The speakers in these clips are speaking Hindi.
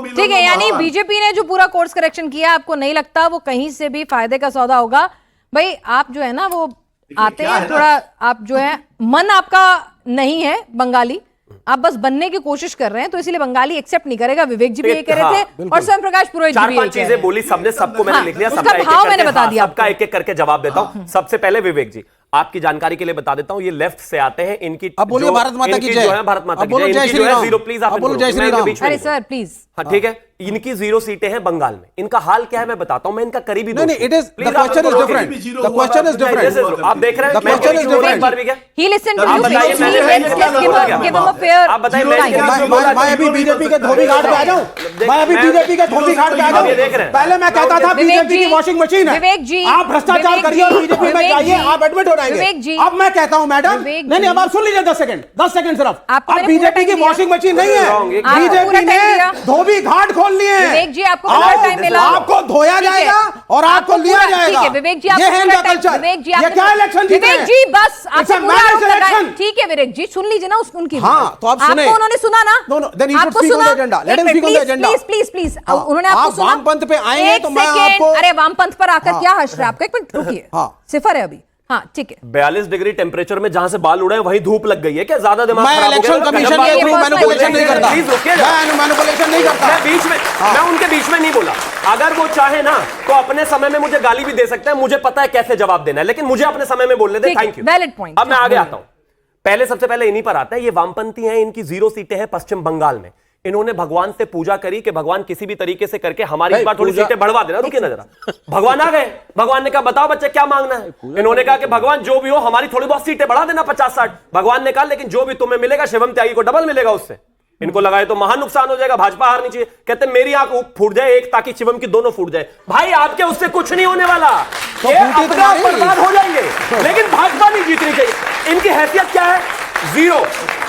ठीक है, यानी बीजेपी ने जो पूरा कोर्स करेक्शन किया, आपको नहीं लगता वो कहीं से भी फायदे का सौदा होगा? भाई आप जो है ना वो आते हैं थोड़ा, आप जो है मन आपका नहीं है बंगाली, आप बस बनने की कोशिश कर रहे हैं, तो इसलिए बंगाली एक्सेप्ट नहीं करेगा। विवेक जी भी ये कह रहे थे और स्वयं प्रकाश पुरोहित जी भी चार पांच चीजें बोली सबने, सबको मैंने लिख लिया, उसका भाव मैंने बता दिया, सबका एक एक करके जवाब देता हूं। सबसे पहले विवेक जी, आपकी जानकारी के लिए बता देता हूं, ये लेफ्ट से आते हैं, इनकी अब बोलिए भारत माता की जय, जो है भारत माता की जय, इनकी जो है जीरो, प्लीज आप बोलो जय श्री राम। अरे सर प्लीज, हाँ ठीक है, इनकी 0 सीटें हैं बंगाल में। इनका हाल क्या है मैं बताता हूं, मैं इनका करीबी नहीं it is the question is different, the question is different, आप देख रहे हैं, द क्वेश्चन इज डिफरेंट। एक बार भी क्या ही listen to you, give him a fair. आप बताइए, मैं अभी बीजेपी के धोबी घाट पे आ जाऊं, मैं अभी बीजेपी के धोबी घाट पे आ जाऊं। पहले मैं कहता था बीजेपी की वॉशिंग मशीन है, विवेक जी आप भ्रष्टाचार करिए और बीजेपी में जाइए, आप एडमिट हो जाएंगे। अब मैं कहता हूं मैडम, नहीं अब आप सुन लीजिए 10 सेकंड सिर्फ। अब बीजेपी की वॉशिंग मशीन नहीं है, बीजेपी ने धोबी घाट खोल लिए हैं। विवेक जी आपको पूरा टाइम मिला, आपको धोया जाएगा और आपको लिया जाएगा। विवेक जी, ये है इनका कल्चर। विवेक जी, ये क्या इलेक्शन जीते हैं? विवेक जी बस आपसे इलेक्शन। ठीक है विवेक जी, सुन लीजिए ना उनकी। हाँ तो आप सुने, आपको उन्होंने सुना ना? आपको सुना, प्लीज उन्होंने आपको सुना। वामपंथ पे आएंगे तो मैं आपको, अरे वामपंथ पर आकर क्या हंस रहे हैं? आपका एक मिनट रुकिए, सिफर है अभी। हाँ ठीक है, 42 डिग्री टेम्परेचर में जहां से बाल उड़े वहीं धूप लग गई है क्या? ज्यादा दिमाग मैं खराब हो गया? इलेक्शन कमीशन के थ्रू मैनिपुलेशन नहीं करता, प्लीज रुकिए, मैं मैनिपुलेशन नहीं करता। मैं बीच में, मैं उनके बीच में नहीं बोला। अगर वो चाहे ना तो अपने समय में मुझे गाली भी दे सकते हैं, मुझे पता है कैसे जवाब देना है, लेकिन मुझे अपने समय में बोलने दे। Thank you, valid point. अब मैं आगे आता हूं। पहले सबसे पहले इन्हीं पर आता है, ये वामपंथी हैं, इनकी 0 सीटें हैं पश्चिम बंगाल में। इन्होंने भगवान से पूजा करी कि भगवान किसी भी तरीके से करके हमारी इस बार थोड़ी सीटें बढ़वा देना। रुकिए ना जरा, भगवान आ गए, भगवान ने कहा बताओ बच्चे क्या मांगना है। इन्होंने कहा कि भगवान जो भी हो हमारी थोड़ी बहुत सीटें बढ़ा देना 50-60। भगवान ने कहा लेकिन जो भी तुम्हें मिलेगा शिवम त्यागी को डबल मिलेगा उससे। इनको लगाए तो महान नुकसान हो जाएगा, भाजपा हारनी चाहिए। कहते मेरी आंख फूट जाए एक, ताकि शिवम की दोनों फूट जाए। भाई आपके उससे कुछ नहीं होने वाला, ये अपने आप बर्बाद हो जाएंगे, लेकिन भाजपा नहीं जीतनी चाहिए। इनकी हैसियत क्या है? 0।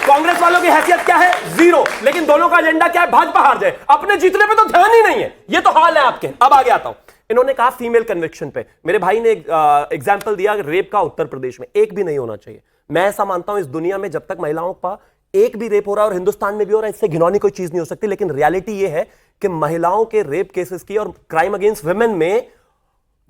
कांग्रेस वालों की हैसियत क्या है? 0। लेकिन दोनों का एजेंडा क्या है? भाजपा हार जाए। अपने जीतने पे तो ध्यान ही नहीं है, ये तो हाल है आपके। अब आगे आता हूं, इन्होंने कहा फीमेल कन्विक्शन पे। मेरे भाई ने एग्जाम्पल दिया रेप का उत्तर प्रदेश में, एक भी नहीं होना चाहिए। मैं ऐसा मानता हूं इस दुनिया में जब तक महिलाओं का एक भी रेप हो रहा है, और हिंदुस्तान में भी हो रहा है, इससे घिनौनी कोई चीज नहीं हो सकती। लेकिन रियलिटी ये है कि महिलाओं के रेप केसेस की और क्राइम अगेंस्ट वुमेन में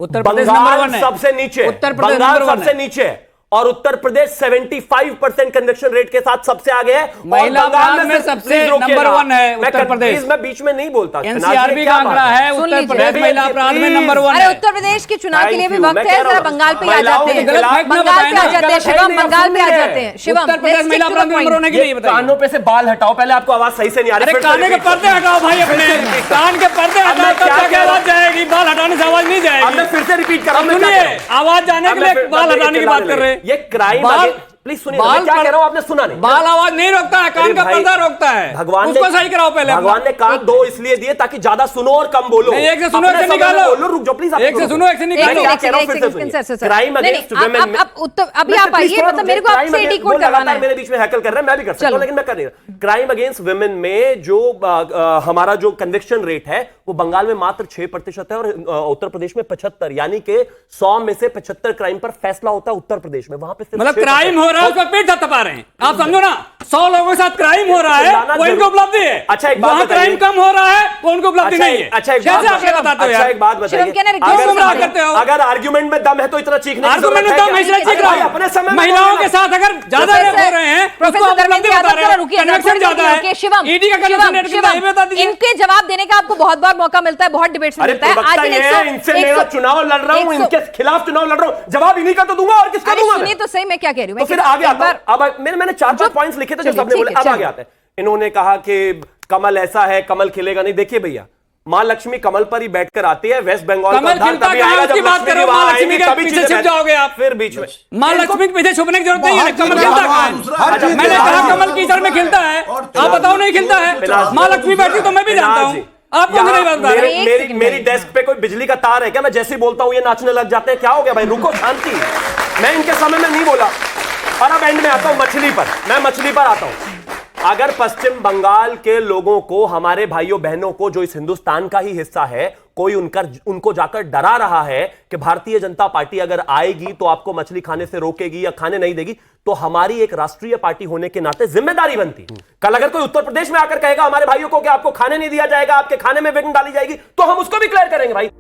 उत्तर प्रदेश नंबर 1 है, सबसे नीचे, उत्तर प्रदेश बंगाल सबसे नीचे है, और उत्तर प्रदेश 75% कन्विक्शन रेट के साथ सबसे आगे है। महिला अपराध में सबसे नंबर 1 है उत्तर प्रदेश। मैं बीच में नहीं बोलता, एनसीआरबी का आंकड़ा है उत्तर प्रदेश महिला अपराध में नंबर 1 है। अरे उत्तर प्रदेश के चुनाव के लिए भी वक्त है, जरा बंगाल पे आ जाते हैं, बंगाल पे आ जाते हैं शिवम, बंगाल पे आ जाते हैं शिवम। उत्तर प्रदेश महिला अपराध में नंबर 1 के लिए बताइए। कानों पे से बाल हटाओ, पहले आपको आवाज सही से नहीं आ रही। अरे कान के पर्दे हटाओ भाई, अपने कान के पर्दे हटाओ तब जाके आवाज जाएगी, बाल हटाने से आवाज नहीं जाएगी। अब मैं फिर से रिपीट कर रहा हूं, सुनिए, आवाज जाने के लिए बाल हटाने की बात कर रहे हैं। ये क्राइम, प्लीज सुनिए, मैं क्या कह रहा हूं आपने सुना नहीं। बाल आवाज नहीं रोकता है, कान का पर्दा रोकता है। भगवान उसको सही कराओ पहले। भगवान ने कान 2 इसलिए दिए ताकि ज्यादा सुनो और कम बोलो। एक से सुनो, एक से निकालो। रुक जाओ प्लीज, एक से सुनो, एक से निकालो। क्राइम अगेंस्ट वुमेन में अभी आप आइए, मतलब मेरे को आपसे डिकोड करवाना है। मेरे बीच में हैकल कर रहे हैं, मैं भी कर सकता हूं, लेकिन मैं कर नहीं रहा। क्राइम अगेंस्ट वुमेन में जो हमारा जो कन्विक्शन रेट है वो बंगाल में मात्र 6% है, और उत्तर प्रदेश में 75, यानी कि 100 में से 75 क्राइम पर फैसला होता है उत्तर प्रदेश में। वहां पे मतलब क्राइम हो रहा है, उसका पेट थपथपा रहे हैं। आप समझो ना, 100 लोगों के साथ क्राइम हो रहा है, वो इनको उपलब्धि है। अच्छा एक बात वहां क्राइम कम हो रहा है, वो उनको उपलब्धि नहीं है। अच्छा एक बात बताइए, अगर आर्ग्यूमेंट में दम है तो इतना चीखने की जरूरत है? अपने समय महिलाओं के साथ अगर ज्यादा रेप हो रहे हैं, प्रोफेसर धर्मेंद्र यादव जरा रुकिए, इनके जवाब देने का आपको बहुत बार मौका मिलता है, बहुत डिबेट्स में मिलता है। आज इनसे मेरा चुनाव लड़ रहा हूं, इनके खिलाफ चुनाव लड़ रहा हूं, जवाब इन्हीं का तो दूंगा और किसका दूंगा? सुनिए तो सही मैं क्या कह रही हूं। तो फिर आगे आता हूं। अब मैंने 4-5 पॉइंट्स लिखे थे जो सबने बोले, अब आगे आते हैं। इन्होंने कहा कि कमल ऐसा है, कमल खिलेगा नहीं। देखिए भैया, मां लक्ष्मी कमल पर ही बैठकर आती है, वेस्ट बंगाल का कमल खिलता है, उसकी बात करो। मां लक्ष्मी के पीछे छिप जाओगे आप, फिर बीच में मां लक्ष्मी के पीछे छुपने की जरूरत नहीं है। कमल खिलता है, मैंने कहा कमल कीचड़ में खिलता है, आप बताओ नहीं खिलता है? मां लक्ष्मी बैठी तो मैं भी जानता हूं, आपको नहीं बता रहे। मेरी डेस्क पे कोई बिजली का तार है क्या? मैं जैसे ही बोलता हूं ये नाचने लग जाते हैं, क्या हो गया भाई? रुको, शांति। मैं इनके समय में नहीं बोला। और अब एंड में आता हूं मछली पर, मैं मछली पर आता हूं। अगर पश्चिम बंगाल के लोगों को, हमारे भाइयों बहनों को जो इस हिंदुस्तान का ही हिस्सा है, कोई उनको जाकर डरा रहा है कि भारतीय जनता पार्टी अगर आएगी तो आपको मछली खाने से रोकेगी या खाने नहीं देगी, तो हमारी एक राष्ट्रीय पार्टी होने के नाते जिम्मेदारी बनती। कल अगर कोई उत्तर प्रदेश में आकर कहेगा हमारे भाइयों को कि आपको खाने नहीं दिया जाएगा, आपके खाने में विघ्न डाली जाएगी, तो हम उसको भी क्लियर करेंगे भाई।